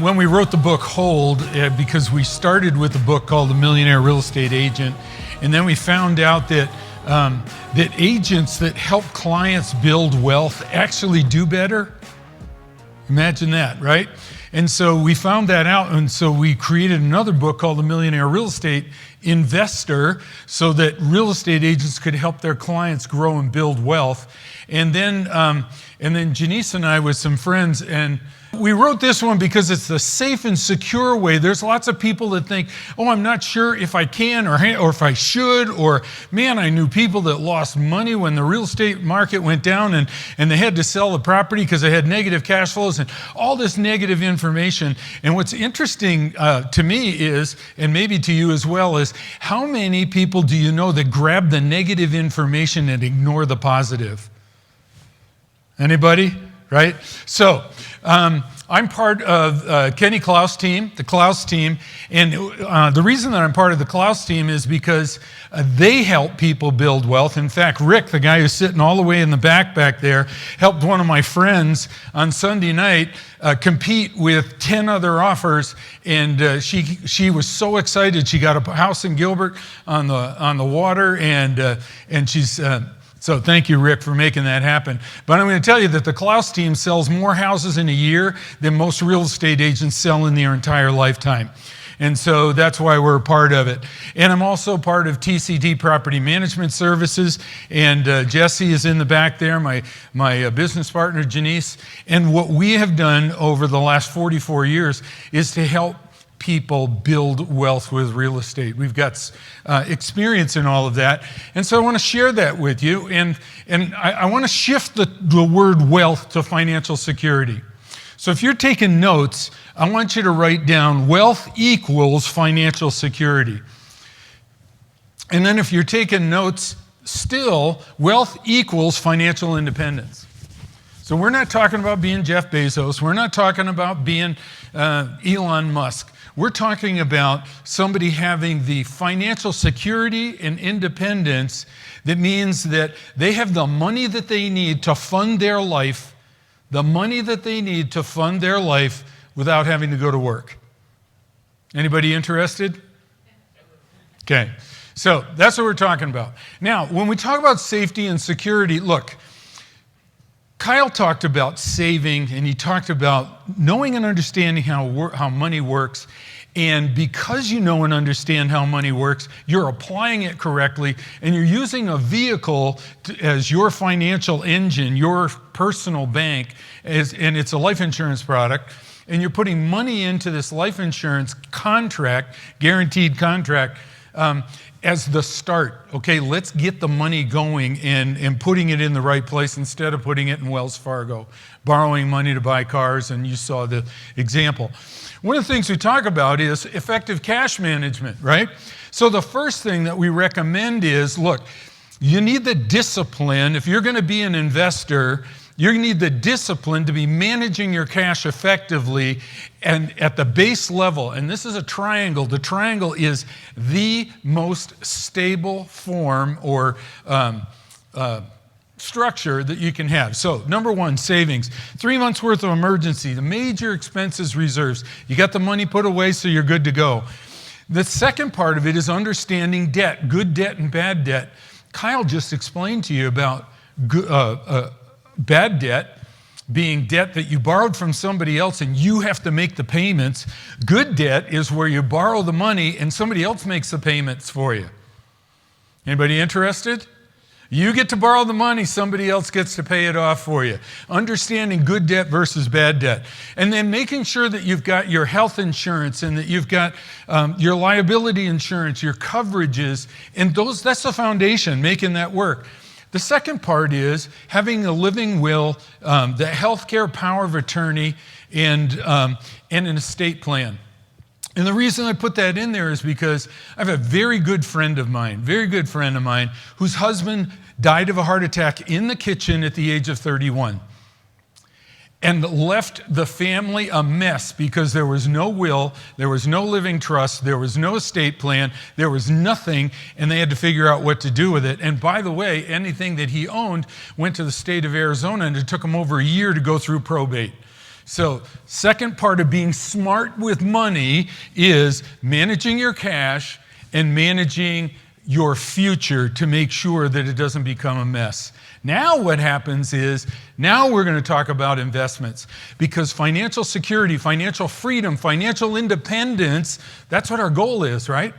When we wrote the book Hold, because we started with a book called The Millionaire Real Estate Agent, and then we found out that that agents that help clients build wealth actually do better. Imagine that, right? And so we found that out, and so we created another book called The Millionaire Real Estate Investor, so that real estate agents could help their clients grow and build wealth. And then Janice and I with some friends, and we wrote this one because it's the safe and secure way. There's lots of people that think, oh, I'm not sure if I can or if I should, or man, I knew people that lost money when the real estate market went down and they had to sell the property because they had negative cash flows and all this negative information. And what's interesting to me is, and maybe to you as well, is how many people do you know that grab the negative information and ignore the positive? Anybody? Right? So, I'm part of Kenny Klaus' team, the Klaus team, and the reason that I'm part of the Klaus team is because they help people build wealth. In fact, Rick, the guy who's sitting all the way in the back there, helped one of my friends on Sunday night compete with 10 other offers, and she was so excited. She got a house in Gilbert on the water, and she's so thank you, Rick, for making that happen. But I'm going to tell you that the Klaus team sells more houses in a year than most real estate agents sell in their entire lifetime. And so that's why we're a part of it. And I'm also part of TCD Property Management Services. And Jesse is in the back there, my business partner, Janice. And what we have done over the last 44 years is to help people build wealth with real estate. We've got experience in all of that. And so I want to share that with you. And I want to shift the word wealth to financial security. So if you're taking notes, I want you to write down wealth equals financial security. And then if you're taking notes still, wealth equals financial independence. So we're not talking about being Jeff Bezos. We're not talking about being Elon Musk. We're talking about somebody having the financial security and independence that means that they have the money that they need to fund their life, without having to go to work. Anybody interested? Okay, so that's what we're talking about. Now, when we talk about safety and security, look, Kyle talked about saving, and he talked about knowing and understanding how money works. And because you know and understand how money works, you're applying it correctly, and you're using a vehicle as your financial engine, your personal bank, and it's a life insurance product, and you're putting money into this life insurance contract, guaranteed contract, as the start. Okay, let's get the money going and putting it in the right place instead of putting it in Wells Fargo, borrowing money to buy cars, and you saw the example. One of the things we talk about is effective cash management, right? So the first thing that we recommend is, look, you need the discipline. If you're going to be an investor, you need the discipline to be managing your cash effectively and at the base level. And this is a triangle. The triangle is the most stable form or structure that you can have. So number one, savings. 3 months worth of emergency, the major expenses reserves. You got the money put away, so you're good to go. The second part of it is understanding debt, good debt and bad debt. Kyle just explained to you about bad debt being debt that you borrowed from somebody else and you have to make the payments. Good debt is where you borrow the money and somebody else makes the payments for you. Anybody interested? You get to borrow the money, somebody else gets to pay it off for you. Understanding good debt versus bad debt. And then making sure that you've got your health insurance and that you've got your liability insurance, your coverages, and that's the foundation, making that work. The second part is having a living will, the healthcare power of attorney, and an estate plan. And the reason I put that in there is because I have a very good friend of mine, whose husband died of a heart attack in the kitchen at the age of 31. and left the family a mess because there was no will, there was no living trust, there was no estate plan, there was nothing, and they had to figure out what to do with it. And by the way, anything that he owned went to the state of Arizona, and it took him over a year to go through probate. So, second part of being smart with money is managing your cash and managing your future to make sure that it doesn't become a mess. Now what happens is, now we're going to talk about investments, because financial security, financial freedom, financial independence, that's what our goal is, right?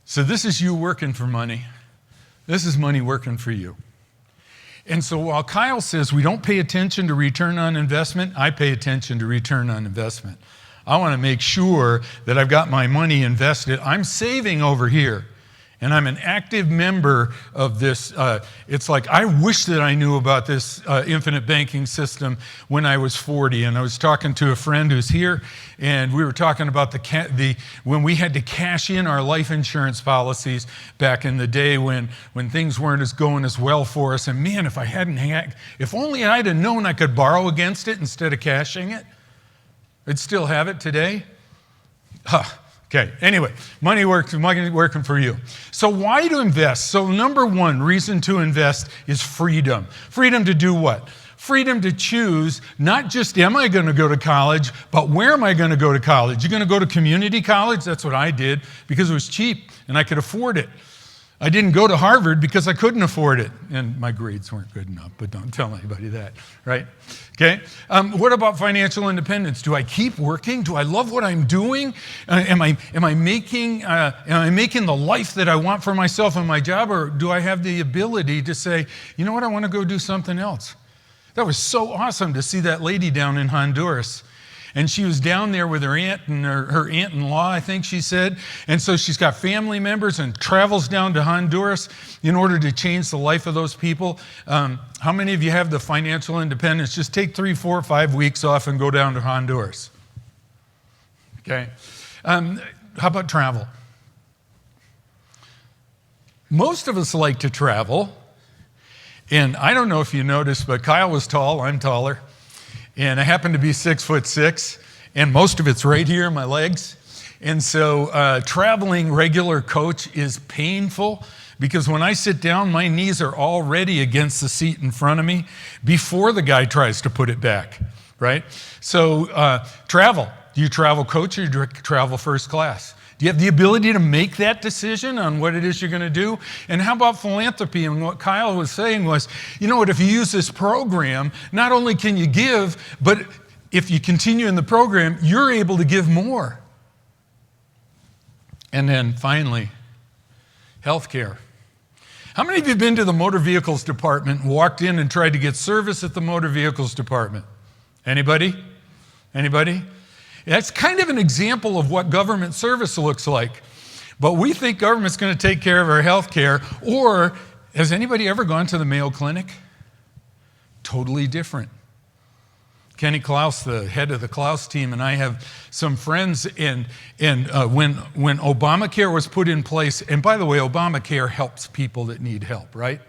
So this is you working for money. This is money working for you. And so while Kyle says we don't pay attention to return on investment, I pay attention to return on investment. I want to make sure that I've got my money invested. I'm saving over here, and I'm an active member of this. It's like I wish that I knew about this infinite banking system when I was 40. And I was talking to a friend who's here, and we were talking about when we had to cash in our life insurance policies back in the day when things weren't going as well for us. And man, if only I'd have known I could borrow against it instead of cashing it, I'd still have it today. Okay, anyway, money working for you. So why to invest? So number one reason to invest is freedom. Freedom to do what? Freedom to choose not just am I going to go to college, but where am I going to go to college? You're going to go to community college? That's what I did because it was cheap and I could afford it. I didn't go to Harvard because I couldn't afford it, and my grades weren't good enough, but don't tell anybody that, right? Okay. What about financial independence? Do I keep working? Do I love what I'm doing? Am I making the life that I want for myself in my job, or do I have the ability to say, you know what, I want to go do something else? That was so awesome to see that lady down in Honduras. And she was down there with her aunt and her aunt-in-law, I think she said. And so she's got family members and travels down to Honduras in order to change the life of those people. How many of you have the financial independence? Just take 3, 4, 5 weeks off and go down to Honduras. Okay. How about travel? Most of us like to travel. And I don't know if you noticed, but Kyle was tall, I'm taller. And I happen to be 6'6", and most of it's right here in my legs. And so traveling regular coach is painful because when I sit down, my knees are already against the seat in front of me before the guy tries to put it back, right? So travel. Do you travel coach or do you travel first class? Do you have the ability to make that decision on what it is you're going to do? And how about philanthropy? And what Kyle was saying was, you know what, if you use this program, not only can you give, but if you continue in the program, you're able to give more. And then finally, healthcare. How many of you have been to the motor vehicles department, walked in and tried to get service at the motor vehicles department? Anybody? Anybody? That's kind of an example of what government service looks like. But we think government's going to take care of our health care. Or, has anybody ever gone to the Mayo Clinic? Totally different. Kenny Klaus, the head of the Klaus team, and I have some friends, and when Obamacare was put in place, and by the way, Obamacare helps people that need help, right?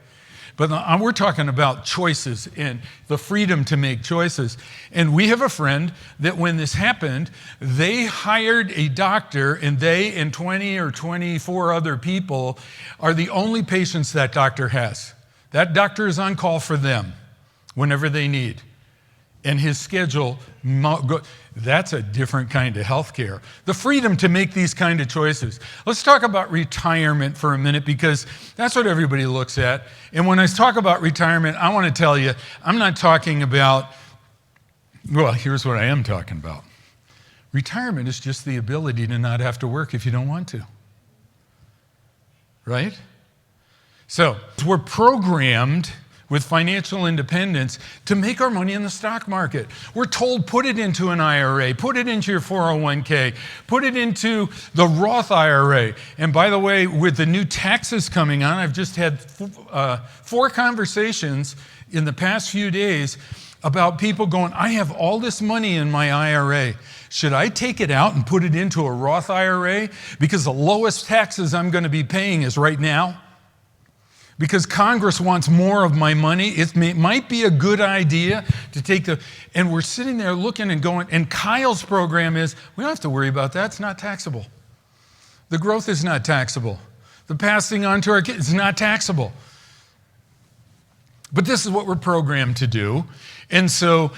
But we're talking about choices and the freedom to make choices. And we have a friend that when this happened, they hired a doctor, and they and 20 or 24 other people are the only patients that doctor has. That doctor is on call for them whenever they need. And his schedule, that's a different kind of health care. The freedom to make these kind of choices. Let's talk about retirement for a minute because that's what everybody looks at. And when I talk about retirement, I want to tell you, I'm not talking about, well, here's what I am talking about. Retirement is just the ability to not have to work if you don't want to. Right? So we're programmed with financial independence to make our money in the stock market. We're told put it into an IRA, put it into your 401k, put it into the Roth IRA. And by the way, with the new taxes coming on, I've just had 4 conversations in the past few days about people going, I have all this money in my IRA. Should I take it out and put it into a Roth IRA? Because the lowest taxes I'm going to be paying is right now. because Congress wants more of my money. It might be a good idea to take and we're sitting there looking and going, and Kyle's program is, we don't have to worry about that. It's not taxable. The growth is not taxable. The passing on to our kids is not taxable. But this is what we're programmed to do. And so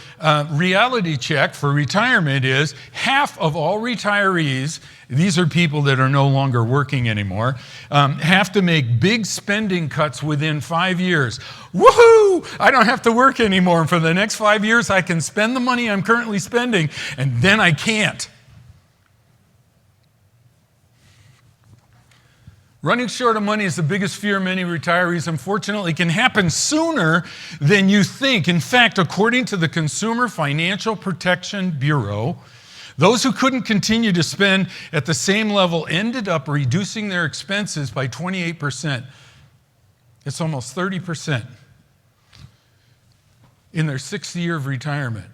reality check for retirement is half of all retirees, these are people that are no longer working anymore, have to make big spending cuts within 5 years. Woohoo! I don't have to work anymore. And for the next 5 years, I can spend the money I'm currently spending, and then I can't. Running short of money is the biggest fear many retirees, unfortunately, can happen sooner than you think. In fact, according to the Consumer Financial Protection Bureau, those who couldn't continue to spend at the same level ended up reducing their expenses by 28%. It's almost 30% in their 6th year of retirement.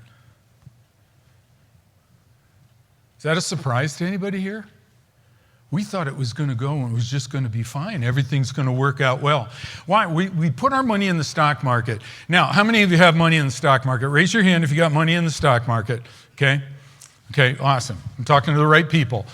Is that a surprise to anybody here? We thought it was going to go and it was just going to be fine. Everything's going to work out well. Why? We put our money in the stock market. Now, how many of you have money in the stock market? Raise your hand if you got money in the stock market. Okay? Okay, awesome. I'm talking to the right people.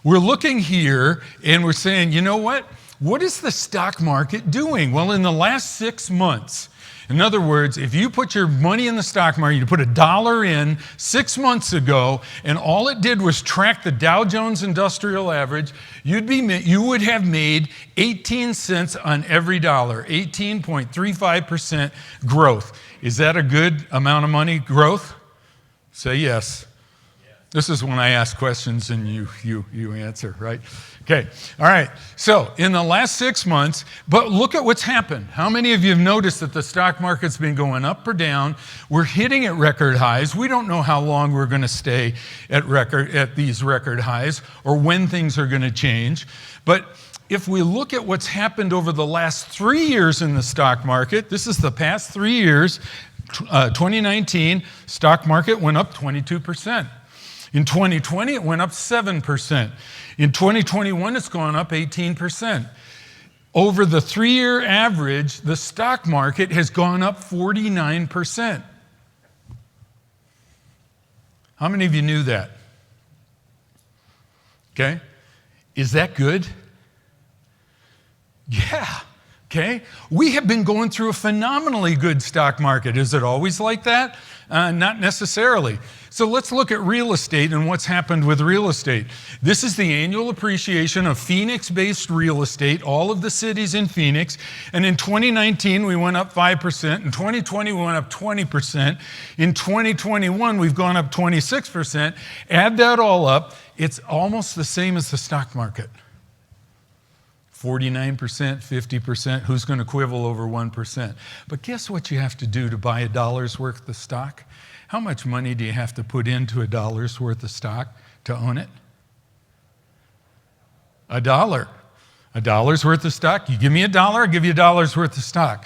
We're looking here and we're saying, you know what? What is the stock market doing? Well, in the last 6 months, in other words, if you put your money in the stock market, you put $1 in 6 months ago, and all it did was track the Dow Jones Industrial Average, you would have made 18 cents on every dollar, 18.35% growth. Is that a good amount of money growth? Say yes. This is when I ask questions and you answer, right? Okay, all right. So in the last 6 months, but look at what's happened. How many of you have noticed that the stock market's been going up or down? We're hitting at record highs. We don't know how long we're going to stay at these record highs or when things are going to change. But if we look at what's happened over the last 3 years in the stock market, this is the past 3 years, 2019, stock market went up 22%. In 2020, it went up 7%. In 2021, it's gone up 18%. Over the 3-year average, the stock market has gone up 49%. How many of you knew that? Okay. Is that good? Yeah. Okay. We have been going through a phenomenally good stock market. Is it always like that? Not necessarily. So let's look at real estate and what's happened with real estate. This is the annual appreciation of Phoenix-based real estate, all of the cities in Phoenix. And in 2019, we went up 5%. In 2020, we went up 20%. In 2021, we've gone up 26%. Add that all up, it's almost the same as the stock market. 49%, 50%, who's going to quibble over 1%? But guess what you have to do to buy $1 worth of stock? How much money do you have to put into $1 worth of stock to own it? $1. $1 worth of stock. You give me $1, I'll give you $1 worth of stock.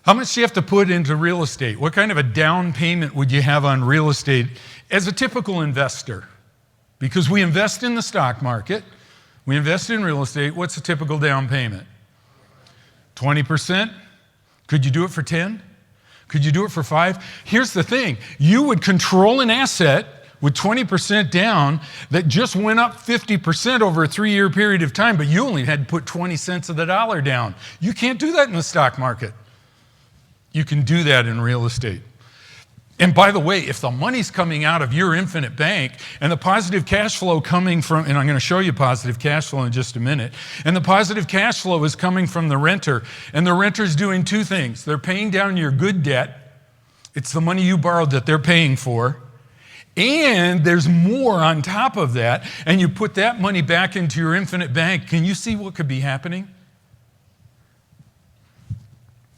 How much do you have to put into real estate? What kind of a down payment would you have on real estate as a typical investor? Because we invest in the stock market, we invest in real estate. What's a typical down payment? 20%? Could you do it for 10? Could you do it for 5? Here's the thing. You would control an asset with 20% down that just went up 50% over a 3-year period of time, but you only had to put 20 cents of the dollar down. You can't do that in the stock market. You can do that in real estate. And by the way, if the money's coming out of your infinite bank and the positive cash flow coming from, and I'm going to show you positive cash flow in just a minute, and the positive cash flow is coming from the renter, and the renter's doing 2 things. They're paying down your good debt. It's the money you borrowed that they're paying for. And there's more on top of that, and you put that money back into your infinite bank. Can you see what could be happening?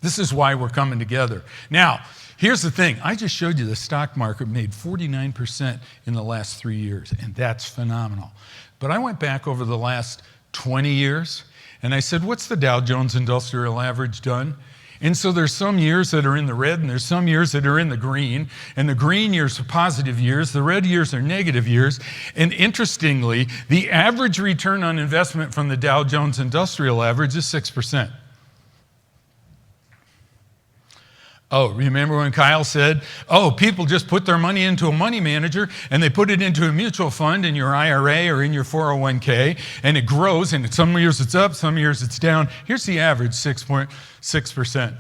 This is why we're coming together. Now, here's the thing. I just showed you the stock market made 49% in the last 3 years, and that's phenomenal. But I went back over the last 20 years, and I said, what's the Dow Jones Industrial Average done? And so there's some years that are in the red, and there's some years that are in the green, and the green years are positive years, the red years are negative years. And interestingly, the average return on investment from the Dow Jones Industrial Average is 6%. Oh, remember when Kyle said, oh, people just put their money into a money manager and they put it into a mutual fund in your IRA or in your 401k, and it grows, and some years it's up, some years it's down. Here's the average, 6.6%.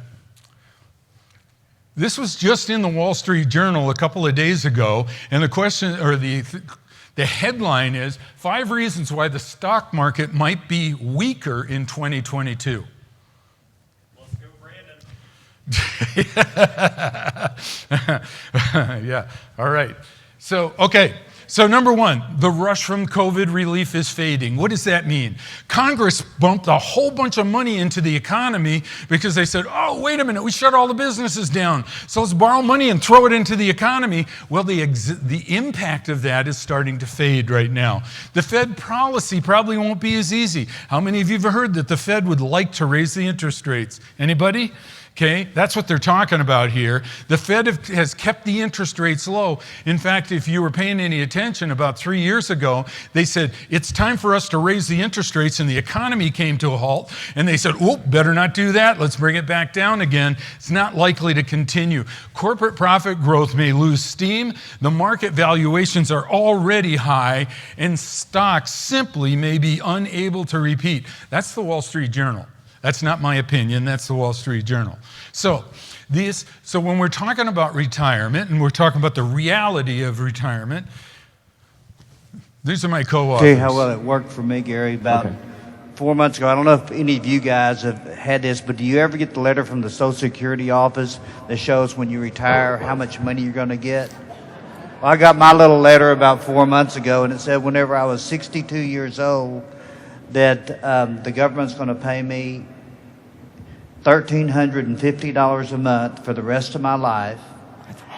This was just in the Wall Street Journal a couple of days ago, and the question, or the headline is, 5 reasons why the stock market might be weaker in 2022. Yeah, all right. So, okay. So number one, the rush from COVID relief is fading. What does that mean? Congress bumped a whole bunch of money into the economy because they said, oh, wait a minute, we shut all the businesses down, so let's borrow money and throw it into the economy. Well, the impact of that is starting to fade right now. The Fed policy probably won't be as easy. How many of you have heard that the Fed would like to raise the interest rates? Anybody? Okay, that's what they're talking about here. The Fed has kept the interest rates low. In fact, if you were paying any attention, about 3 years ago, they said, it's time for us to raise the interest rates, and the economy came to a halt, and they said, oh, better not do that. Let's bring it back down again. It's not likely to continue. Corporate profit growth may lose steam. The market valuations are already high, and stocks simply may be unable to repeat. That's the Wall Street Journal. That's not my opinion, that's the Wall Street Journal. So when we're talking about retirement and we're talking about the reality of retirement, these are my co-authors. Tell you how well it worked for me, Gary, about 4 months ago. I don't know if any of you guys have had this, but do you ever get the letter from the Social Security office that shows when you retire how much money you're going to get? Well, I got my little letter about 4 months ago, and it said whenever I was 62 years old, that the government's going to pay me $1,350 a month for the rest of my life.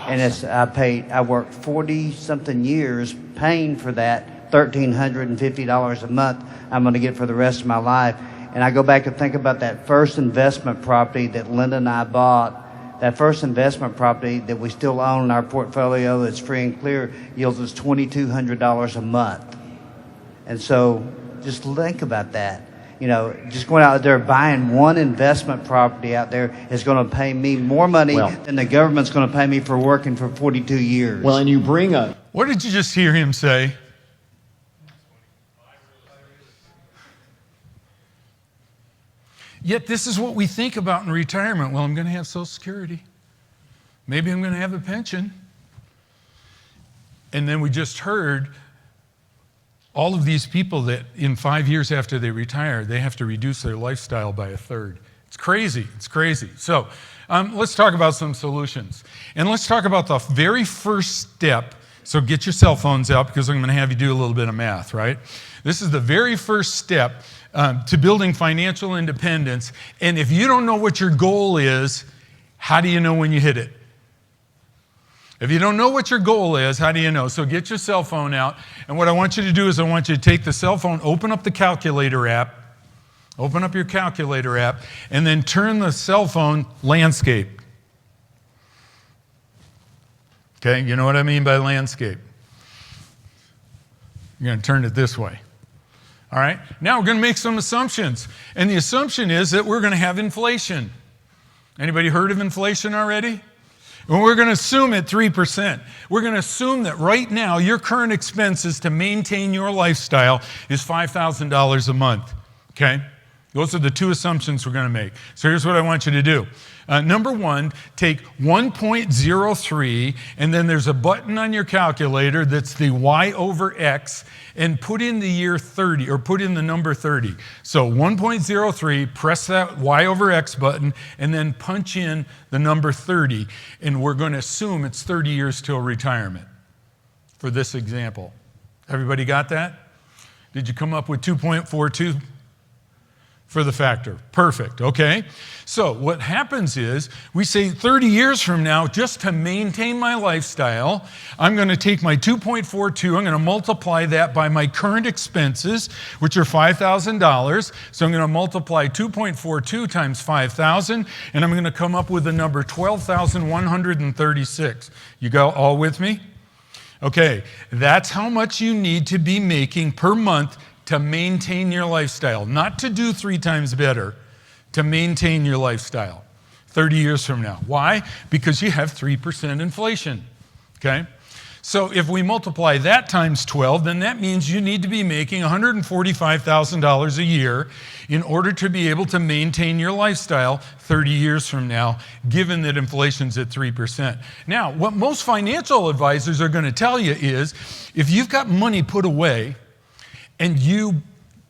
And I worked 40-something years paying for that $1,350 a month I'm going to get for the rest of my life. And I go back and think about that first investment property that Linda and I bought. That first investment property that we still own in our portfolio that's free and clear yields us $2,200 a month. And so just think about that. You know, just going out there buying one investment property out there is going to pay me more money than the government's going to pay me for working for 42 years. Well, and you bring up... What did you just hear him say? Yet this is what we think about in retirement. Well, I'm going to have Social Security. Maybe I'm going to have a pension. And then we just heard all of these people that in 5 years after they retire, they have to reduce their lifestyle by a third. It's crazy. It's crazy. So let's talk about some solutions. And let's talk about the very first step. So get your cell phones out because I'm going to have you do a little bit of math, right? This is the very first step to building financial independence. And if you don't know what your goal is, how do you know when you hit it? If you don't know what your goal is, how do you know? So get your cell phone out, and what I want you to do is I want you to take the cell phone, open up the calculator app, open up your calculator app, and then turn the cell phone landscape. Okay, you know what I mean by landscape? You're going to turn it this way. All right, now we're going to make some assumptions, and the assumption is that we're going to have inflation. Anybody heard of inflation already? And we're going to assume at 3%. We're going to assume that right now your current expenses to maintain your lifestyle is $5,000 a month, okay? Those are the two assumptions we're going to make. So here's what I want you to do. Number one, take 1.03, and then there's a button on your calculator that's the y over x, and put in the year 30, or put in the number 30. So 1.03, press that y over x button, and then punch in the number 30, and we're going to assume it's 30 years till retirement for this example. Everybody got that? Did you come up with 2.42? For the factor. Perfect, okay? So what happens is we say 30 years from now, just to maintain my lifestyle, I'm going to take my 2.42, I'm going to multiply that by my current expenses, which are $5,000. So I'm going to multiply 2.42 times 5,000, and I'm going to come up with the number 12,136. You go all with me? Okay, that's how much you need to be making per month to maintain your lifestyle, not to do 3 times better, to maintain your lifestyle. 30 years from now. Why? Because you have 3% inflation, okay? So if we multiply that times 12, then that means you need to be making $145,000 a year in order to be able to maintain your lifestyle 30 years from now, given that inflation's at 3%. Now, what most financial advisors are going to tell you is, if you've got money put away and you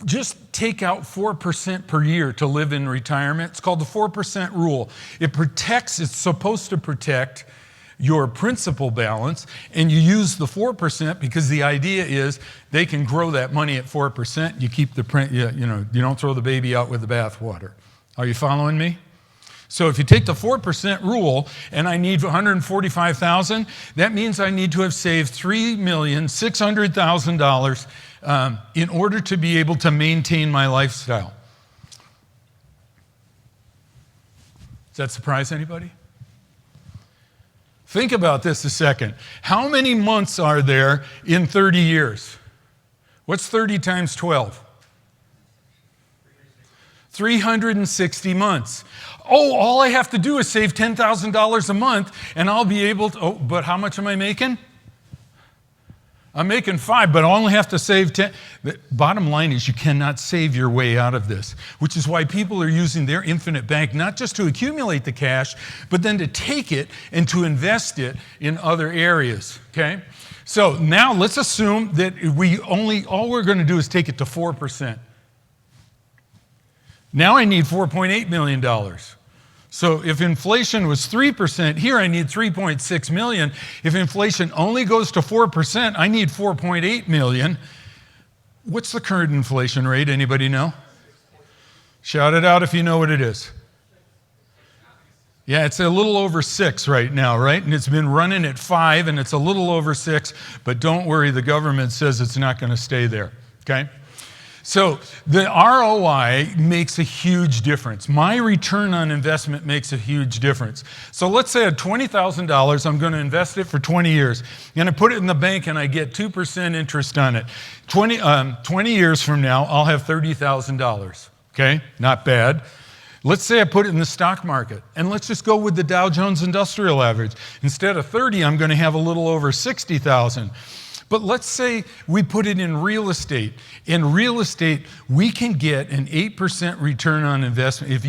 just take out 4% per year to live in retirement, it's called the 4% rule. It's supposed to protect your principal balance, and you use the 4% because the idea is they can grow that money at 4%. You keep you don't throw the baby out with the bathwater. Are you following me? So if you take the 4% rule and I need $145,000, that means I need to have saved $3,600,000 in order to be able to maintain my lifestyle. Does that surprise anybody? Think about this a second. How many months are there in 30 years? What's 30 times 12? 360 months. Oh, all I have to do is save $10,000 a month and I'll be able to, but how much am I making? I'm making 5, but I only have to save 10. The bottom line is you cannot save your way out of this, which is why people are using their infinite bank not just to accumulate the cash, but then to take it and to invest it in other areas, okay? So now let's assume that all we're going to do is take it to 4%. Now I need $4.8 million. So if inflation was 3%, here I need 3.6 million. If inflation only goes to 4%, I need 4.8 million. What's the current inflation rate? Anybody know? Shout it out if you know what it is. Yeah, it's a little over 6 right now, right? And it's been running at 5, and it's a little over 6, but don't worry, the government says it's not going to stay there, okay? So the ROI makes a huge difference. My return on investment makes a huge difference. So let's say I had $20,000, I'm going to invest it for 20 years. I'm going to put it in the bank and I get 2% interest on it. 20 years from now, I'll have $30,000, okay? Not bad. Let's say I put it in the stock market, and let's just go with the Dow Jones Industrial Average. Instead of 30, I'm going to have a little over 60,000. But let's say we put it in real estate. In real estate, we can get an 8% return on investment. If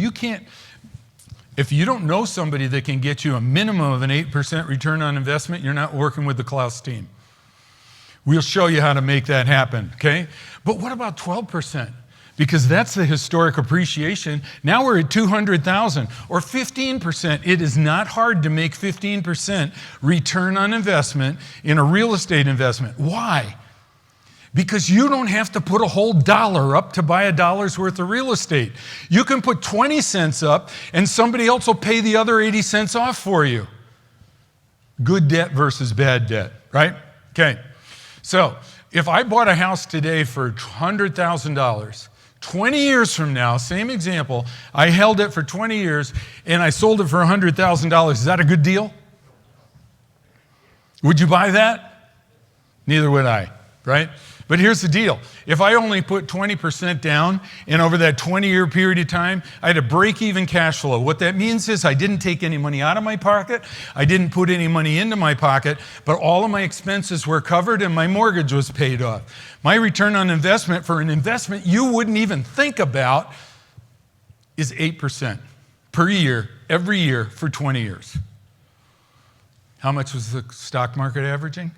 you don't know somebody that can get you a minimum of an 8% return on investment, you're not working with the Klaus team. We'll show you how to make that happen, okay? But what about 12%? Because that's the historic appreciation. Now we're at 200,000 or 15%. It is not hard to make 15% return on investment in a real estate investment. Why? Because you don't have to put a whole dollar up to buy a dollar's worth of real estate. You can put 20 cents up and somebody else will pay the other 80 cents off for you. Good debt versus bad debt, right? Okay. So if I bought a house today for $100,000, 20 years from now, same example, I held it for 20 years and I sold it for $100,000. Is that a good deal? Would you buy that? Neither would I, right? But here's the deal. If I only put 20% down and over that 20-year period of time, I had a break-even cash flow. What that means is I didn't take any money out of my pocket, I didn't put any money into my pocket, but all of my expenses were covered and my mortgage was paid off. My return on investment for an investment you wouldn't even think about is 8% per year, every year for 20 years. How much was the stock market averaging?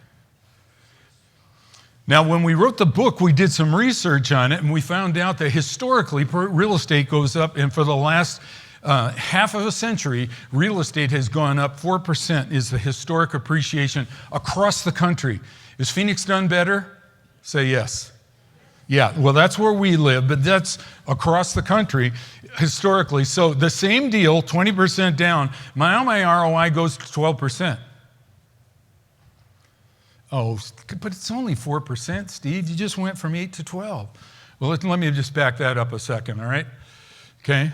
Now, when we wrote the book, we did some research on it, and we found out that historically, real estate goes up, and for the last half of a century, real estate has gone up 4% is the historic appreciation across the country. Is Phoenix done better? Say yes. Yeah, well, that's where we live, but that's across the country historically. So the same deal, 20% down, my ROI goes to 12%. Oh, but it's only 4%, Steve. You just went from 8 to 12. Well, let me just back that up a second, all right? Okay?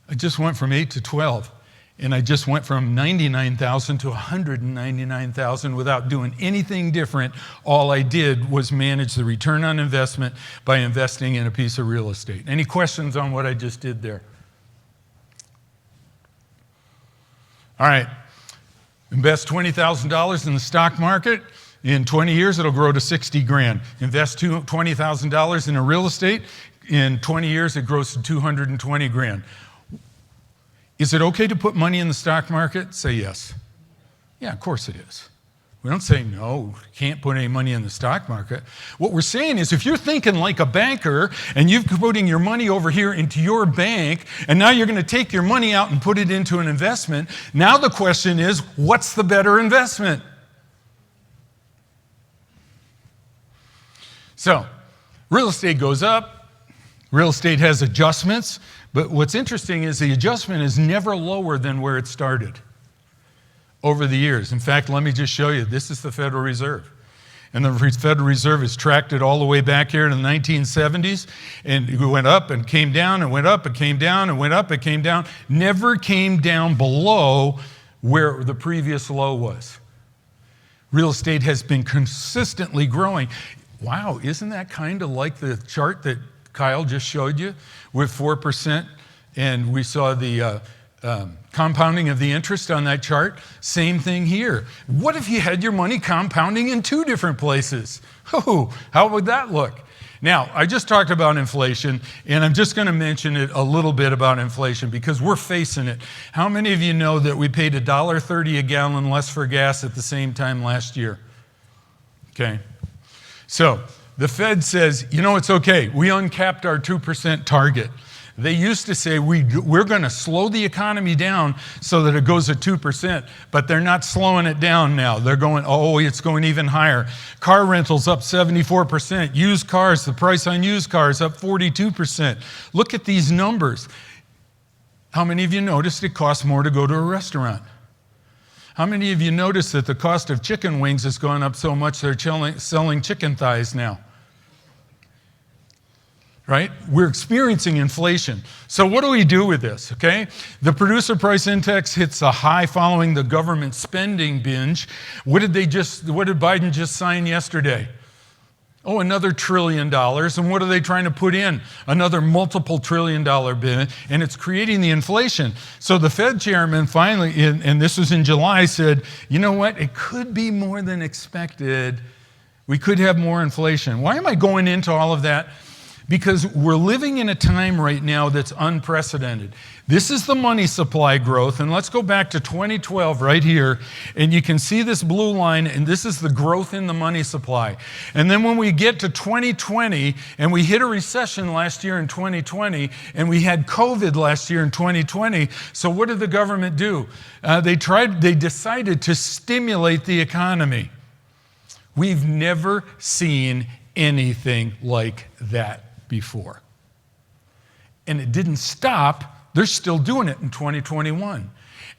I just went from 8 to 12, and I just went from 99,000 to 199,000 without doing anything different. All I did was manage the return on investment by investing in a piece of real estate. Any questions on what I just did there? All right. Invest $20,000 in the stock market. In 20 years, it'll grow to 60 grand. Invest $20,000 in a real estate. In 20 years, it grows to 220 grand. Is it okay to put money in the stock market? Say yes. Yeah, of course it is. We don't say no, can't put any money in the stock market. What we're saying is if you're thinking like a banker and you're putting your money over here into your bank and now you're going to take your money out and put it into an investment, now the question is, what's the better investment? So, real estate goes up, real estate has adjustments, but what's interesting is the adjustment is never lower than where it started over the years. In fact, let me just show you. This is the Federal Reserve. And the Federal Reserve has tracked it all the way back here in the 1970s. And it went up and came down and went up and came down and went up and came down. Never came down below where the previous low was. Real estate has been consistently growing. Wow, isn't that kind of like the chart that Kyle just showed you with 4%? And we saw the compounding of the interest on that chart. Same thing here. What if you had your money compounding in two different places? Oh, how would that look? Now, I just talked about inflation, and I'm just going to mention it a little bit about inflation because we're facing it. How many of you know that we paid $1.30 a gallon less for gas at the same time last year? Okay. So the Fed says, you know, it's okay. We uncapped our 2% target. They used to say we're going to slow the economy down so that it goes at 2%, but they're not slowing it down now. They're going, oh, it's going even higher. Car rentals up 74%. Used cars, the price on used cars up 42%. Look at these numbers. How many of you noticed it costs more to go to a restaurant? How many of you noticed that the cost of chicken wings has gone up so much they're selling chicken thighs now? Right? We're experiencing inflation. So what do we do with this, okay? The producer price index hits a high following the government spending binge. What did Biden just sign yesterday? Oh, another $1 trillion. And what are they trying to put in? Another multiple $1 trillion bill, and it's creating the inflation. So the Fed chairman finally, and this was in July, said, you know what? It could be more than expected. We could have more inflation. Why am I going into all of that? Because we're living in a time right now that's unprecedented. This is the money supply growth, and let's go back to 2012 right here, and you can see this blue line, and this is the growth in the money supply. And then when we get to 2020, and we hit a recession last year in 2020, and we had COVID last year in 2020, so what did the government do? They decided to stimulate the economy. We've never seen anything like that before. And it didn't stop. They're still doing it in 2021.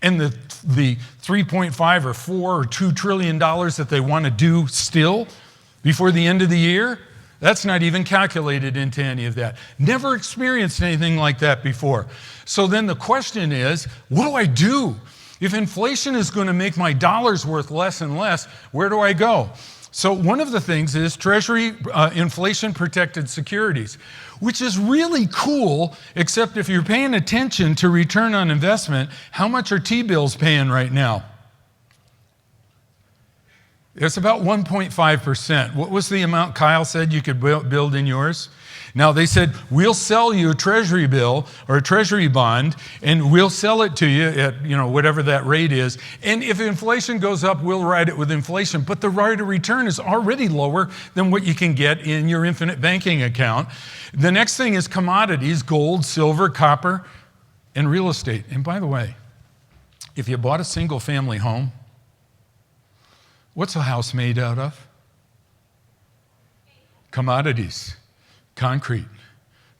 And the 3.5 or 4 or $2 trillion that they want to do still before the end of the year, that's not even calculated into any of that. Never experienced anything like that before. So then the question is, what do I do? If inflation is going to make my dollars worth less and less, where do I go? So one of the things is Treasury inflation-protected securities, which is really cool, except if you're paying attention to return on investment, how much are T-bills paying right now? It's about 1.5%. What was the amount Kyle said you could build in yours? Now they said, we'll sell you a Treasury bill or a Treasury bond, and we'll sell it to you at whatever that rate is. And if inflation goes up, we'll ride it with inflation. But the rate of return is already lower than what you can get in your infinite banking account. The next thing is commodities, gold, silver, copper, and real estate. And by the way, if you bought a single family home, what's a house made out of? Commodities. Concrete,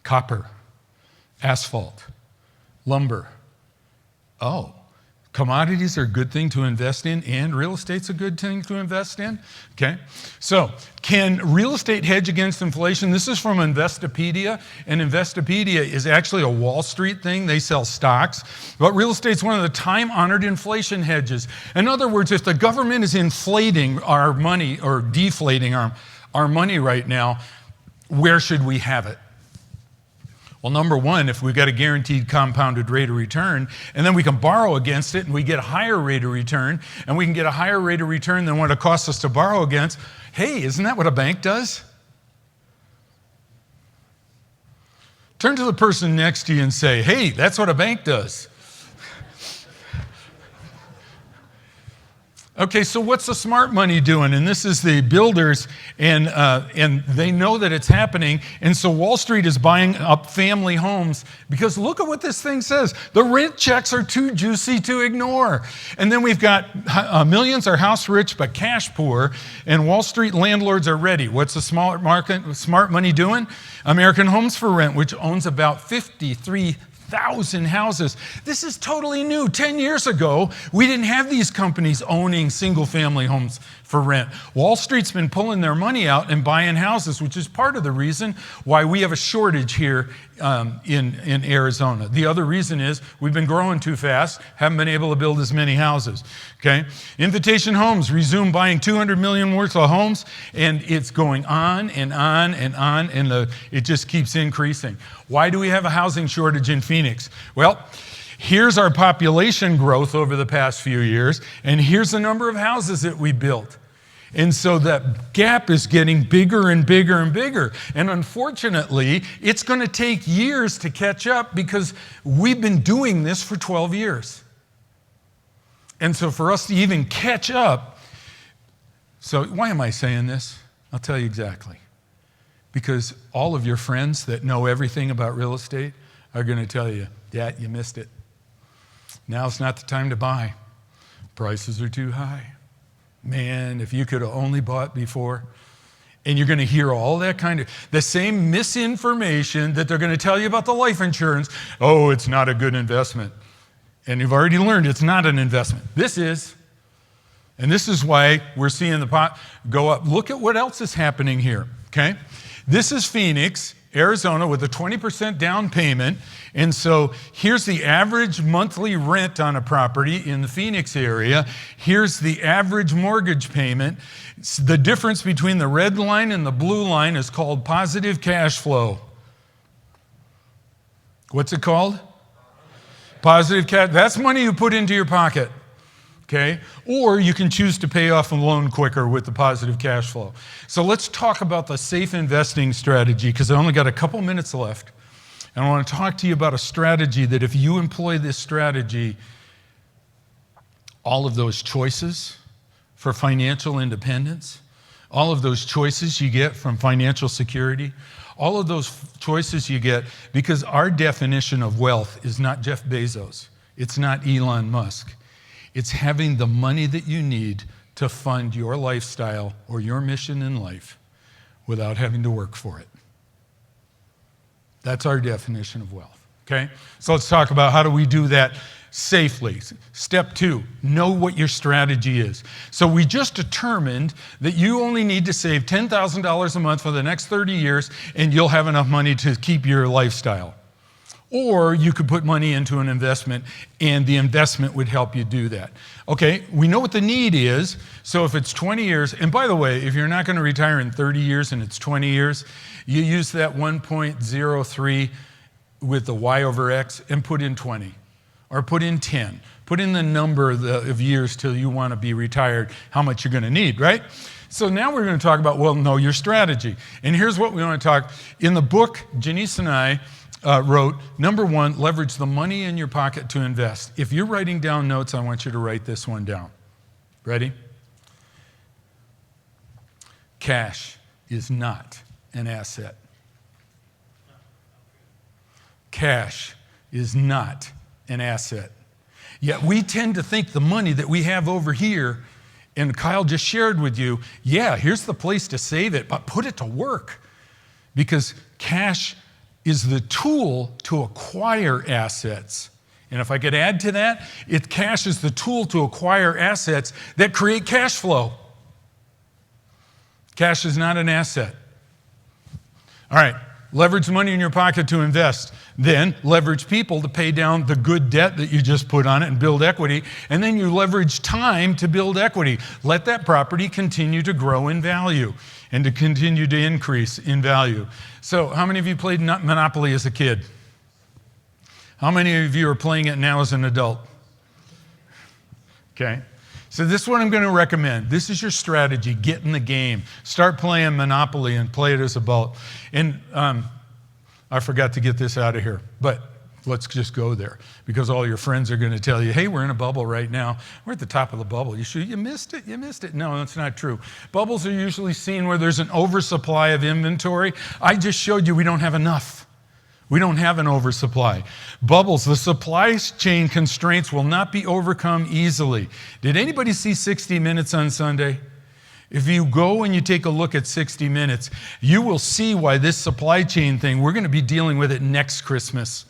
copper, asphalt, lumber. Oh, commodities are a good thing to invest in, and real estate's a good thing to invest in? Okay, so can real estate hedge against inflation? This is from Investopedia, and Investopedia is actually a Wall Street thing. They sell stocks, but real estate's one of the time-honored inflation hedges. In other words, if the government is inflating our money or deflating our money right now, where should we have it? Well, number one, if we've got a guaranteed compounded rate of return, and then we can borrow against it and we get a higher rate of return, and we can get a higher rate of return than what it costs us to borrow against, hey, isn't that what a bank does? Turn to the person next to you and say, hey, that's what a bank does. Okay, so what's the smart money doing? And this is the builders, and they know that it's happening. And so Wall Street is buying up family homes because look at what this thing says. The rent checks are too juicy to ignore. And then we've got millions are house rich but cash poor, and Wall Street landlords are ready. What's the smart money doing? American Homes for Rent, which owns about 53,000 houses. This is totally new. 10 years ago, we didn't have these companies owning single-family homes for rent. Wall Street's been pulling their money out and buying houses, which is part of the reason why we have a shortage here in Arizona. The other reason is we've been growing too fast, haven't been able to build as many houses. Okay, Invitation Homes resumed buying 200 million worth of homes, and it's going on and on and on, and it just keeps increasing. Why do we have a housing shortage in Phoenix? Well, here's our population growth over the past few years, and here's the number of houses that we built. And so that gap is getting bigger and bigger and bigger. And unfortunately, it's going to take years to catch up because we've been doing this for 12 years. And so for us to even catch up, so why am I saying this? I'll tell you exactly. Because all of your friends that know everything about real estate are going to tell you, yeah, you missed it. Now's not the time to buy. Prices are too high. Man, if you could have only bought before. And you're going to hear all that kind of, the same misinformation that they're going to tell you about the life insurance. Oh, it's not a good investment. And you've already learned it's not an investment. This is. And this is why we're seeing the pot go up. Look at what else is happening here, okay? This is Phoenix, Arizona, with a 20% down payment. And so here's the average monthly rent on a property in the Phoenix area. Here's the average mortgage payment. The difference between the red line and the blue line is called positive cash flow. What's it called? Positive cash. That's money you put into your pocket. Okay? Or you can choose to pay off a loan quicker with the positive cash flow. So let's talk about the safe investing strategy because I only got a couple minutes left. And I want to talk to you about a strategy that if you employ this strategy, all of those choices for financial independence, all of those choices you get from financial security, all of those choices you get because our definition of wealth is not Jeff Bezos. It's not Elon Musk. It's having the money that you need to fund your lifestyle or your mission in life without having to work for it. That's our definition of wealth, okay? So let's talk about how do we do that safely. Step 2, know what your strategy is. So we just determined that you only need to save $10,000 a month for the next 30 years and you'll have enough money to keep your lifestyle. Or you could put money into an investment and the investment would help you do that. Okay, we know what the need is. So if it's 20 years, and by the way, if you're not going to retire in 30 years and it's 20 years, you use that 1.03 with the Y over X and put in 20 or put in 10. Put in the number of years till you want to be retired, how much you're going to need, right? So now we're going to talk about, well, know your strategy. And here's what we want to talk. In the book, Janice and I wrote, number 1, leverage the money in your pocket to invest. If you're writing down notes, I want you to write this one down. Ready? Cash is not an asset. Cash is not an asset. Yet we tend to think the money that we have over here, and Kyle just shared with you, yeah, here's the place to save it, but put it to work. Because cash is the tool to acquire assets. And if I could add to that, cash is the tool to acquire assets that create cash flow. Cash is not an asset. All right, Leverage money in your pocket to invest. Then leverage people to pay down the good debt that you just put on it and build equity. And then you leverage time to build equity. Let that property continue to grow in value and to continue to increase in value. So how many of you played Monopoly as a kid? How many of you are playing it now as an adult? Okay. So this is what I'm going to recommend. This is your strategy. Get in the game. Start playing Monopoly and play it as a adult. And I forgot to get this out of here, but let's just go there because all your friends are going to tell you, hey, we're in a bubble right now. We're at the top of the bubble. You missed it. You missed it. No, that's not true. Bubbles are usually seen where there's an oversupply of inventory. I just showed you we don't have enough. We don't have an oversupply. Bubbles, the supply chain constraints will not be overcome easily. Did anybody see 60 Minutes on Sunday? If you go and you take a look at 60 Minutes, you will see why this supply chain thing, we're going to be dealing with it next Christmas.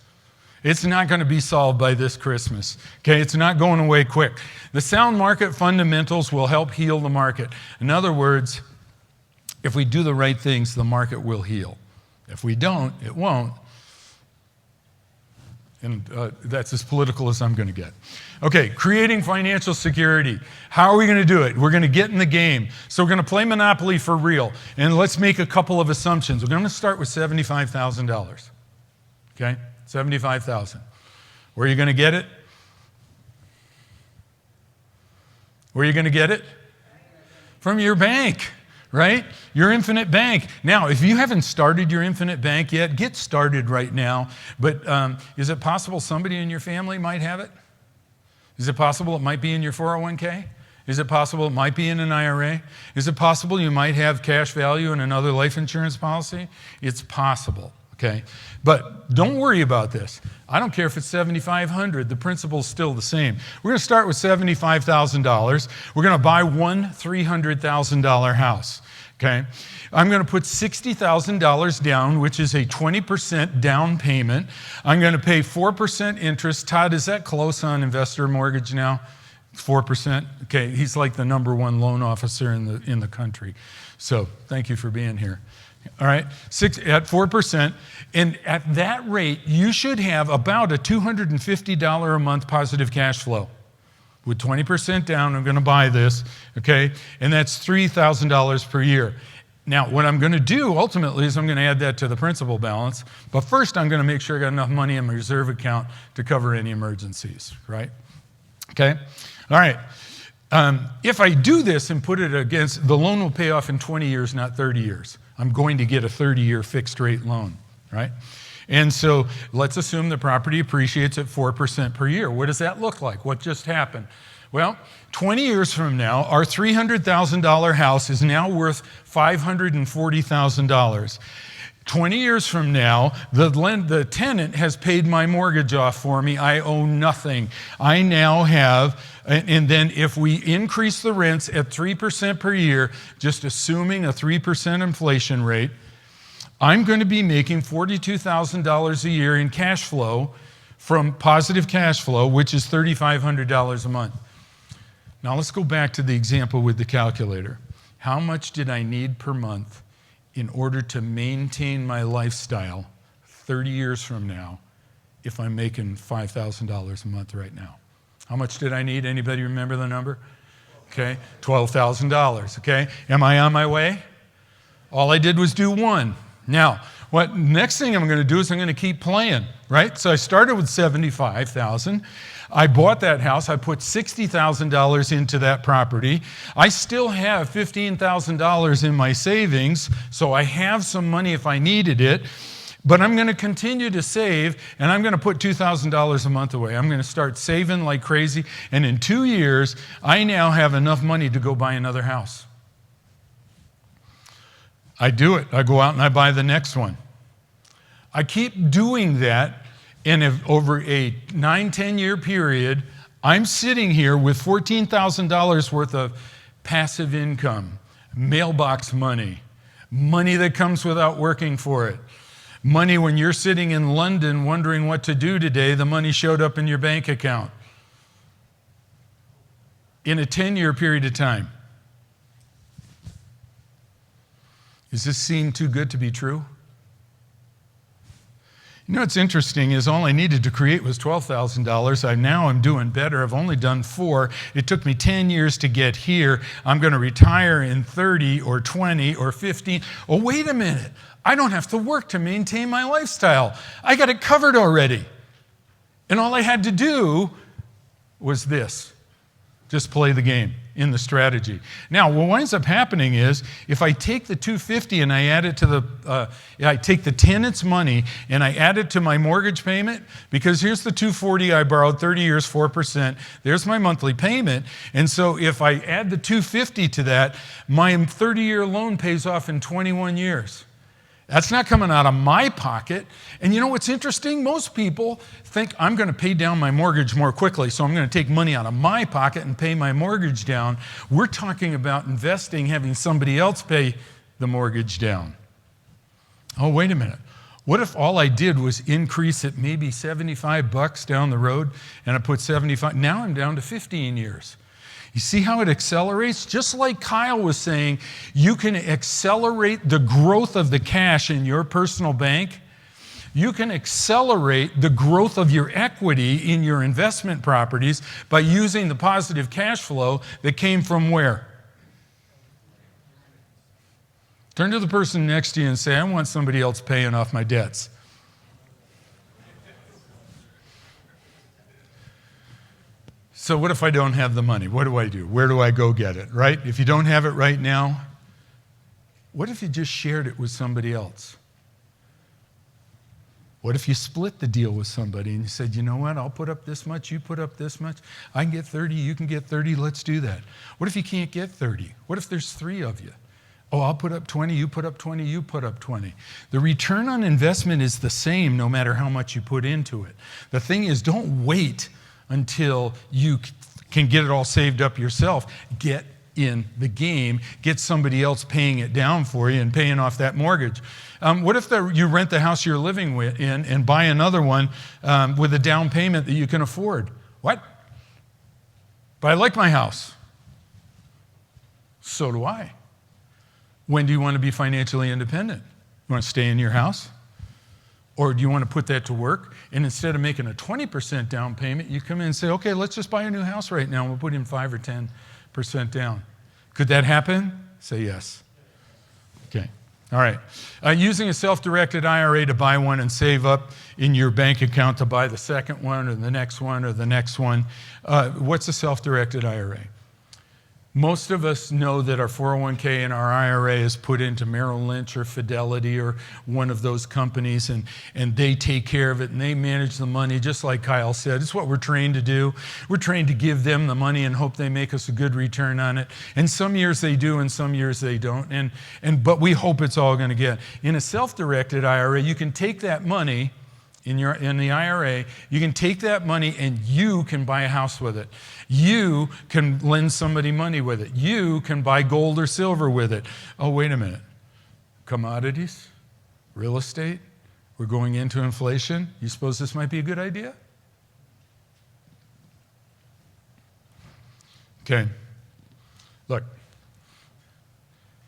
It's not going to be solved by this Christmas. Okay, it's not going away quick. The sound market fundamentals will help heal the market. In other words, if we do the right things, the market will heal. If we don't, it won't. And that's as political as I'm going to get. Okay, creating financial security. How are we going to do it? We're going to get in the game. So we're going to play Monopoly for real. And let's make a couple of assumptions. We're going to start with $75,000. Okay, $75,000. Where are you going to get it? Where are you going to get it? From your bank. Right? Your infinite bank. Now, if you haven't started your infinite bank yet, get started right now. But is it possible somebody in your family might have it? Is it possible it might be in your 401k? Is it possible it might be in an IRA? Is it possible you might have cash value in another life insurance policy? It's possible, okay? But don't worry about this. I don't care if it's $7,500. The principle's still the same. We're going to start with $75,000. We're going to buy one $300,000 house, okay? I'm going to put $60,000 down, which is a 20% down payment. I'm going to pay 4% interest. Todd, is that close on investor mortgage now? 4%? Okay, he's like the number one loan officer in the country. So thank you for being here. All right, at 4%, and at that rate, you should have about a $250 a month positive cash flow. With 20% down, I'm going to buy this, okay? And that's $3,000 per year. Now, what I'm going to do ultimately is I'm going to add that to the principal balance, but first I'm going to make sure I got enough money in my reserve account to cover any emergencies, right? Okay? All right. If I do this and put it against, the loan will pay off in 20 years, not 30 years. I'm going to get a 30-year fixed rate loan, right? And so let's assume the property appreciates at 4% per year. What does that look like? What just happened? Well, 20 years from now, our $300,000 house is now worth $540,000. 20 years from now, the tenant has paid my mortgage off for me. I owe nothing. I now have, and then if we increase the rents at 3% per year, just assuming a 3% inflation rate, I'm going to be making $42,000 a year in cash flow from positive cash flow, which is $3,500 a month. Now let's go back to the example with the calculator. How much did I need per month in order to maintain my lifestyle 30 years from now if I'm making $5,000 a month right now? How much did I need? Anybody remember the number? Okay, $12,000, okay? Am I on my way? All I did was do one. Now, what next thing I'm going to do is I'm going to keep playing, right? So I started with $75,000. I bought that house. I put $60,000 into that property. I still have $15,000 in my savings, so I have some money if I needed it. But I'm going to continue to save, and I'm going to put $2,000 a month away. I'm going to start saving like crazy, and in 2 years, I now have enough money to go buy another house. I do it. I go out and I buy the next one. I keep doing that, and over a 9-10 year period, I'm sitting here with $14,000 worth of passive income, mailbox money, money that comes without working for it. Money when you're sitting in London wondering what to do today, the money showed up in your bank account. In a 10-year period of time. Does this seem too good to be true? You know what's interesting is all I needed to create was $12,000. I now am doing better. I've only done 4. It took me 10 years to get here. I'm going to retire in 30 or 20 or 15. Oh, wait a minute. I don't have to work to maintain my lifestyle. I got it covered already. And all I had to do was this. Just play the game in the strategy. Now, what winds up happening is if I take the $250 and I add it to I take the tenant's money and I add it to my mortgage payment, because here's the $240 I borrowed, 30 years, 4%. There's my monthly payment. And so if I add the $250 to that, my 30-year loan pays off in 21 years. That's not coming out of my pocket. And you know what's interesting? Most people think I'm going to pay down my mortgage more quickly, so I'm going to take money out of my pocket and pay my mortgage down. We're talking about investing, having somebody else pay the mortgage down. Oh, wait a minute. What if all I did was increase it maybe $75 down the road, and I put 75? Now I'm down to 15 years. You see how it accelerates? Just like Kyle was saying, you can accelerate the growth of the cash in your personal bank. You can accelerate the growth of your equity in your investment properties by using the positive cash flow that came from where? Turn to the person next to you and say, I want somebody else paying off my debts. So what if I don't have the money? What do I do? Where do I go get it, right? If you don't have it right now, what if you just shared it with somebody else? What if you split the deal with somebody and you said, you know what, I'll put up this much, you put up this much. I can get 30, you can get 30, let's do that. What if you can't get 30? What if there's 3 of you? Oh, I'll put up 20, you put up 20, you put up 20. The return on investment is the same no matter how much you put into it. The thing is, don't wait until you can get it all saved up yourself. Get in the game. Get somebody else paying it down for you and paying off that mortgage. What if you rent the house you're living in and buy another one with a down payment that you can afford? What? But I like my house. So do I. When do you want to be financially independent? You want to stay in your house? Or do you want to put that to work? And instead of making a 20% down payment, you come in and say, okay, let's just buy a new house right now. And we'll put in 5 or 10% down. Could that happen? Say yes. Okay. All right. Using a self-directed IRA to buy one and save up in your bank account to buy the second one or the next one or the next one. What's a self-directed IRA? Most of us know that our 401k and our IRA is put into Merrill Lynch or Fidelity or one of those companies, and they take care of it and they manage the money, just like Kyle said. It's what we're trained to do. We're trained to give them the money and hope they make us a good return on it. And some years they do and some years they don't. But we hope it's all going to get. In a self-directed IRA, you can take that money in the IRA, you can take that money and you can buy a house with it. You can lend somebody money with it. You can buy gold or silver with it. Oh, wait a minute. Commodities? Real estate? We're going into inflation? You suppose this might be a good idea? Okay. Look.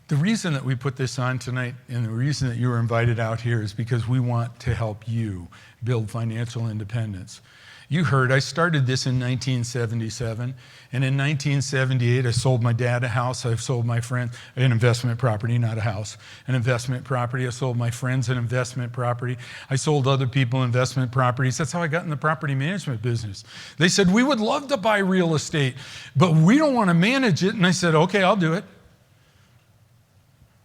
The reason that we put this on tonight and the reason that you were invited out here is because we want to help you build financial independence. You heard I started this in 1977, and in 1978 I sold my dad a house. I sold my friend an investment property, not a house, an investment property. I sold my friends an investment property. I sold other people investment properties. That's how I got in the property management business. They said, we would love to buy real estate, but we don't want to manage it. And I said, okay, I'll do it.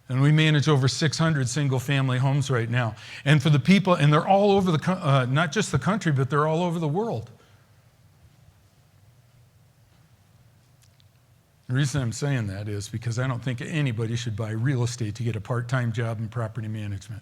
And we manage over 600 single-family homes right now. And for the people, and they're all over not just the country, but they're all over the world. The reason I'm saying that is because I don't think anybody should buy real estate to get a part-time job in property management.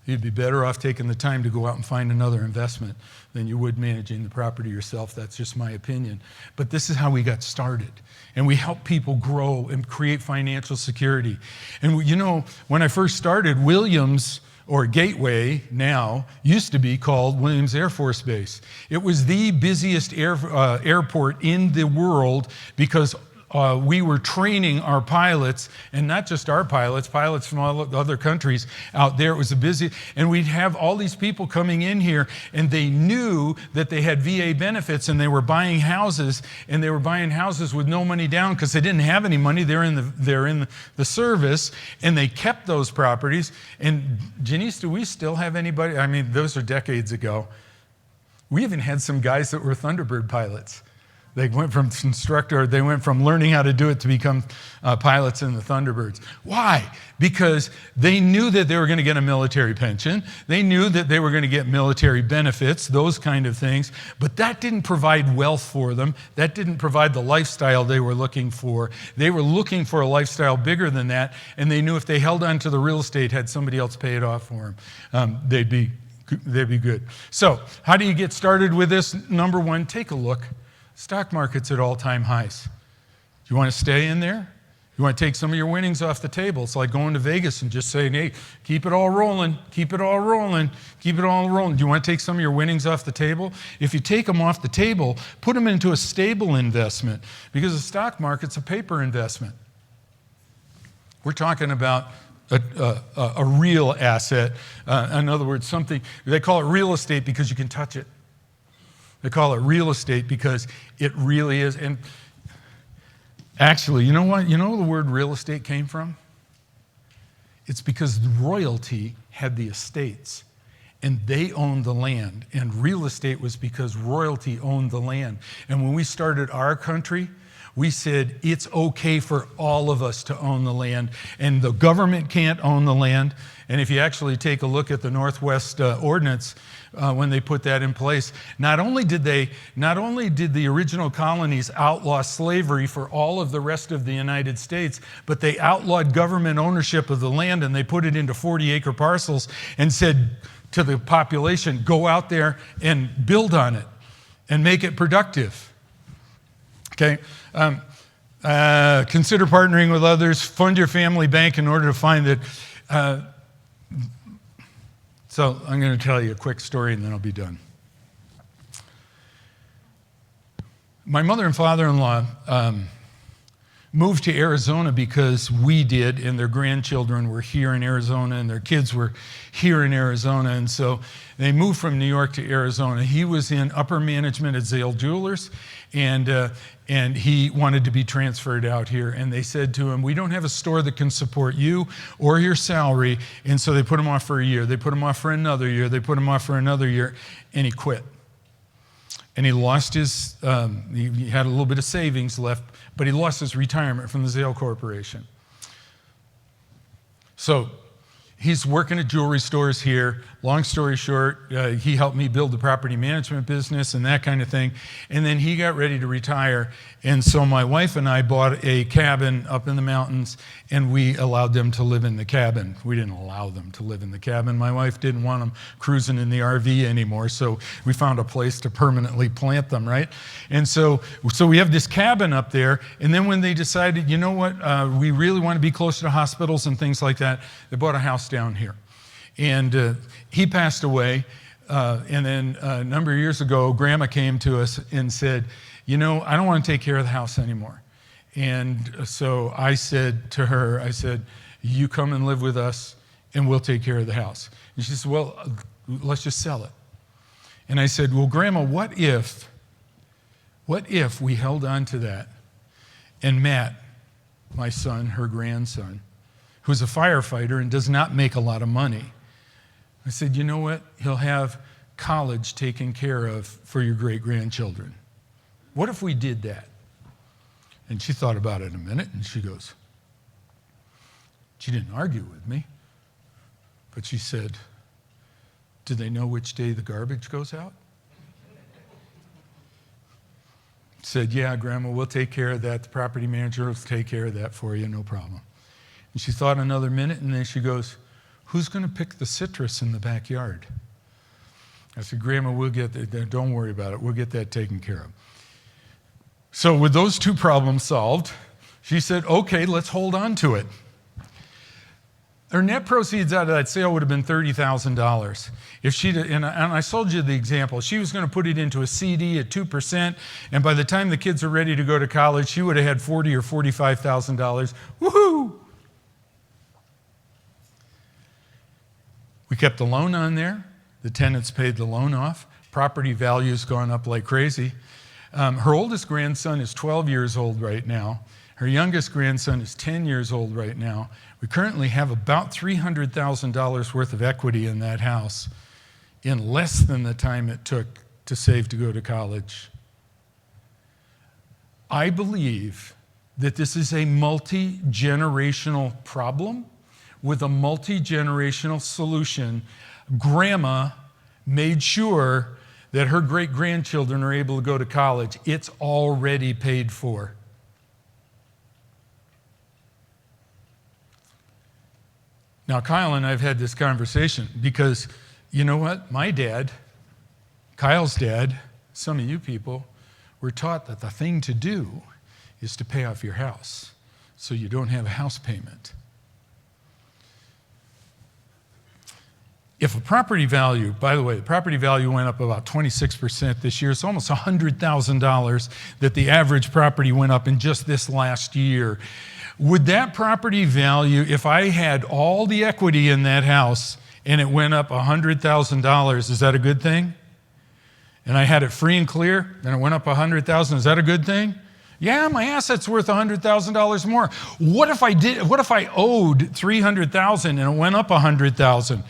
You'd be better off taking the time to go out and find another investment than you would managing the property yourself. That's just my opinion. But this is how we got started. And we help people grow and create financial security. And you know, when I first started, Williams, or Gateway now, used to be called Williams Air Force Base. It was the busiest airport in the world because we were training our pilots, and not just our pilots, pilots from all the other countries out there. It was a busy, and we'd have all these people coming in here, and they knew that they had VA benefits, and they were buying houses, with no money down because they didn't have any money. They're in the service, and they kept those properties. And Janice, do we still have anybody? I mean, those are decades ago. We even had some guys that were Thunderbird pilots. They went from learning how to do it to become pilots in the Thunderbirds. Why? Because they knew that they were going to get a military pension. They knew that they were going to get military benefits, those kind of things. But that didn't provide wealth for them. That didn't provide the lifestyle they were looking for. They were looking for a lifestyle bigger than that. And they knew if they held on to the real estate, had somebody else pay it off for them, they'd be good. So how do you get started with this? Number one, take a look. Stock market's at all-time highs. Do you want to stay in there? You want to take some of your winnings off the table? It's like going to Vegas and just saying, hey, keep it all rolling, keep it all rolling, keep it all rolling. Do you want to take some of your winnings off the table? If you take them off the table, put them into a stable investment, because the stock market's a paper investment. We're talking about a real asset. In other words, something, they call it real estate because you can touch it. They call it real estate because it really is. And actually, you know what? You know where the word real estate came from? It's because royalty had the estates, and they owned the land. And real estate was because royalty owned the land. And when we started our country, we said it's okay for all of us to own the land, and the government can't own the land. And if you actually take a look at the Northwest Ordinance, when they put that in place, not only did the original colonies outlaw slavery for all of the rest of the United States, but they outlawed government ownership of the land, and they put it into 40-acre parcels and said to the population, go out there and build on it and make it productive. Okay. Consider partnering with others. Fund your family bank in order to find that. So I'm going to tell you a quick story, and then I'll be done. My mother and father-in-law moved to Arizona because we did, and their grandchildren were here in Arizona, and their kids were here in Arizona, and so they moved from New York to Arizona. He was in upper management at Zale Jewelers, and he wanted to be transferred out here. And they said to him, we don't have a store that can support you or your salary. And so they put him off for a year. They put him off for another year. They put him off for another year, and he quit. And he lost his, he had a little bit of savings left, but he lost his retirement from the Zale Corporation. So he's working at jewelry stores here. Long story short, he helped me build the property management business and that kind of thing. And then he got ready to retire. And so my wife and I bought a cabin up in the mountains, and we allowed them to live in the cabin. We didn't allow them to live in the cabin. My wife didn't want them cruising in the RV anymore, so we found a place to permanently plant them, right? And so we have this cabin up there, and then when they decided, you know what, we really want to be closer to hospitals and things like that, they bought a house down here. And he passed away, and then a number of years ago, Grandma came to us and said, you know, I don't want to take care of the house anymore. And so I said to her, I said, you come and live with us, and we'll take care of the house. And she said, well, let's just sell it. And I said, well, Grandma, what if we held on to that, and Matt, my son, her grandson, who's a firefighter and does not make a lot of money, I said, you know what? He'll have college taken care of for your great-grandchildren. What if we did that? And she thought about it a minute, and she goes, she didn't argue with me, but she said, do they know which day the garbage goes out? Said, yeah, Grandma, we'll take care of that. The property manager will take care of that for you, no problem. And she thought another minute, and then she goes, who's going to pick the citrus in the backyard? I said, Grandma, we'll get that. Don't worry about it. We'll get that taken care of. So with those two problems solved, she said, okay, let's hold on to it. Her net proceeds out of that sale would have been $30,000. If she'd, and I sold you the example, she was going to put it into a CD at 2%, and by the time the kids are ready to go to college, she would have had $40,000 or $45,000. Woohoo! We kept the loan on there. The tenants paid the loan off. Property value's gone up like crazy. Her oldest grandson is 12 years old right now. Her youngest grandson is 10 years old right now. We currently have about $300,000 worth of equity in that house in less than the time it took to save to go to college. I believe that this is a multi-generational problem with a multi-generational solution. Grandma made sure that her great-grandchildren are able to go to college. It's already paid for. Now, Kyle and I have had this conversation because, you know what? My dad, Kyle's dad, some of you people, were taught that the thing to do is to pay off your house so you don't have a house payment. If a property value, by the way, the property value went up about 26% this year. It's almost $100,000 that the average property went up in just this last year. Would that property value, if I had all the equity in that house and it went up $100,000, is that a good thing? And I had it free and clear and it went up $100,000, is that a good thing? Yeah, my asset's worth $100,000 more. What if I owed $300,000 and it went up $100,000?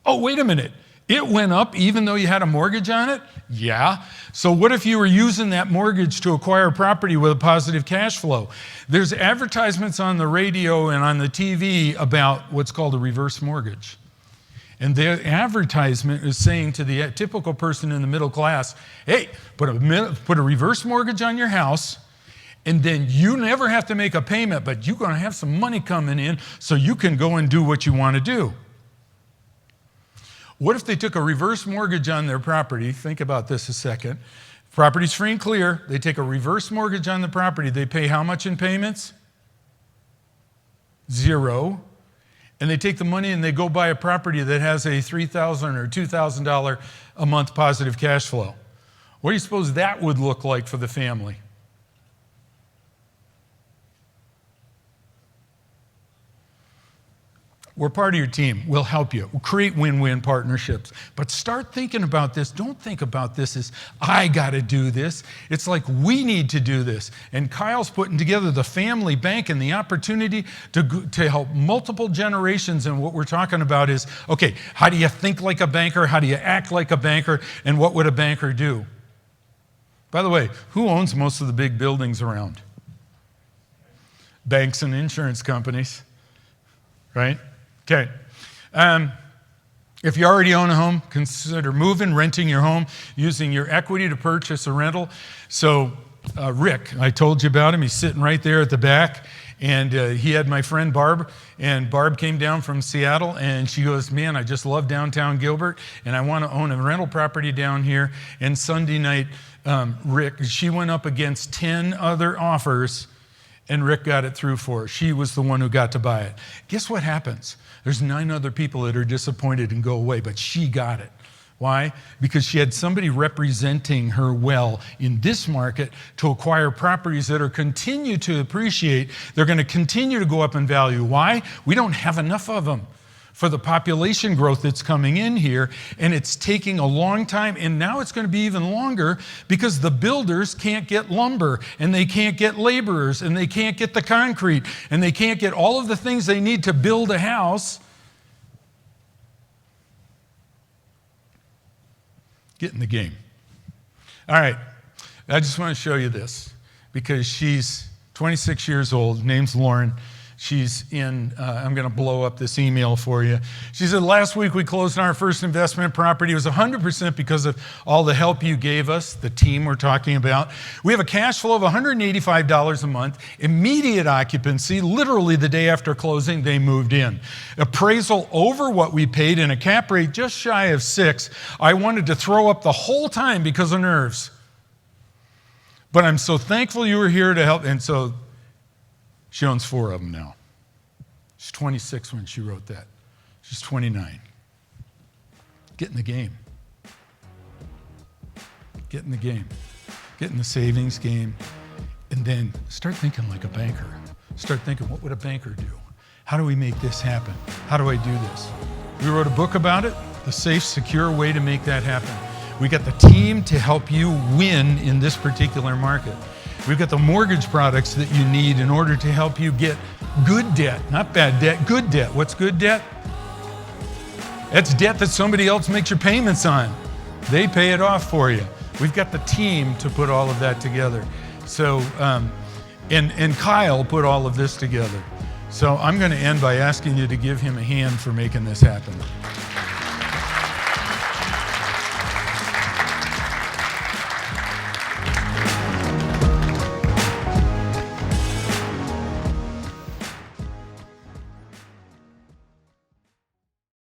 Oh, wait a minute. It went up even though you had a mortgage on it? Yeah. So what if you were using that mortgage to acquire property with a positive cash flow? There's advertisements on the radio and on the TV about what's called a reverse mortgage. And the advertisement is saying to the typical person in the middle class, hey, put a reverse mortgage on your house, and then you never have to make a payment, but you're going to have some money coming in so you can go and do what you want to do. What if they took a reverse mortgage on their property? Think about this a second. Property's free and clear. They take a reverse mortgage on the property. They pay how much in payments? 0. And they take the money and they go buy a property that has a $3,000 or $2,000 a month positive cash flow. What do you suppose that would look like for the family? We're part of your team. We'll help you. We'll create win-win partnerships. But start thinking about this. Don't think about this as, I got to do this. It's like, we need to do this. And Kyle's putting together the family bank and the opportunity to help multiple generations. And what we're talking about is, okay, how do you think like a banker? How do you act like a banker? And what would a banker do? By the way, who owns most of the big buildings around? Banks and insurance companies, right? Okay. If you already own a home, consider moving, renting your home, using your equity to purchase a rental. So Rick, I told you about him. He's sitting right there at the back. And he had my friend Barb, and Barb came down from Seattle, and she goes, man, I just love downtown Gilbert, and I want to own a rental property down here. And Sunday night, Rick, she went up against 10 other offers, and Rick got it through for her. She was the one who got to buy it. Guess what happens? There's 9 other people that are disappointed and go away, but she got it. Why? Because she had somebody representing her well in this market to acquire properties that are continue to appreciate. They're going to continue to go up in value. Why? We don't have enough of them for the population growth that's coming in here, and it's taking a long time, and now it's going to be even longer because the builders can't get lumber, and they can't get laborers, and they can't get the concrete, and they can't get all of the things they need to build a house. Get in the game. All right, I just want to show you this because she's 26 years old, name's Lauren. She's in, I'm going to blow up this email for you. She said, last week we closed on our first investment property. It was 100% because of all the help you gave us, the team we're talking about. We have a cash flow of $185 a month, immediate occupancy, literally the day after closing, they moved in. Appraisal over what we paid and a cap rate just shy of 6. I wanted to throw up the whole time because of nerves. But I'm so thankful you were here to help. And so she owns 4 of them now. She's 26 when she wrote that. She's 29. Get in the game. Get in the game. Get in the savings game. And then start thinking like a banker. Start thinking, what would a banker do? How do we make this happen? How do I do this? We wrote a book about it, the safe, secure way to make that happen. We got the team to help you win in this particular market. We've got the mortgage products that you need in order to help you get good debt, not bad debt, good debt. What's good debt? That's debt that somebody else makes your payments on. They pay it off for you. We've got the team to put all of that together. So, and Kyle put all of this together. So I'm going to end by asking you to give him a hand for making this happen.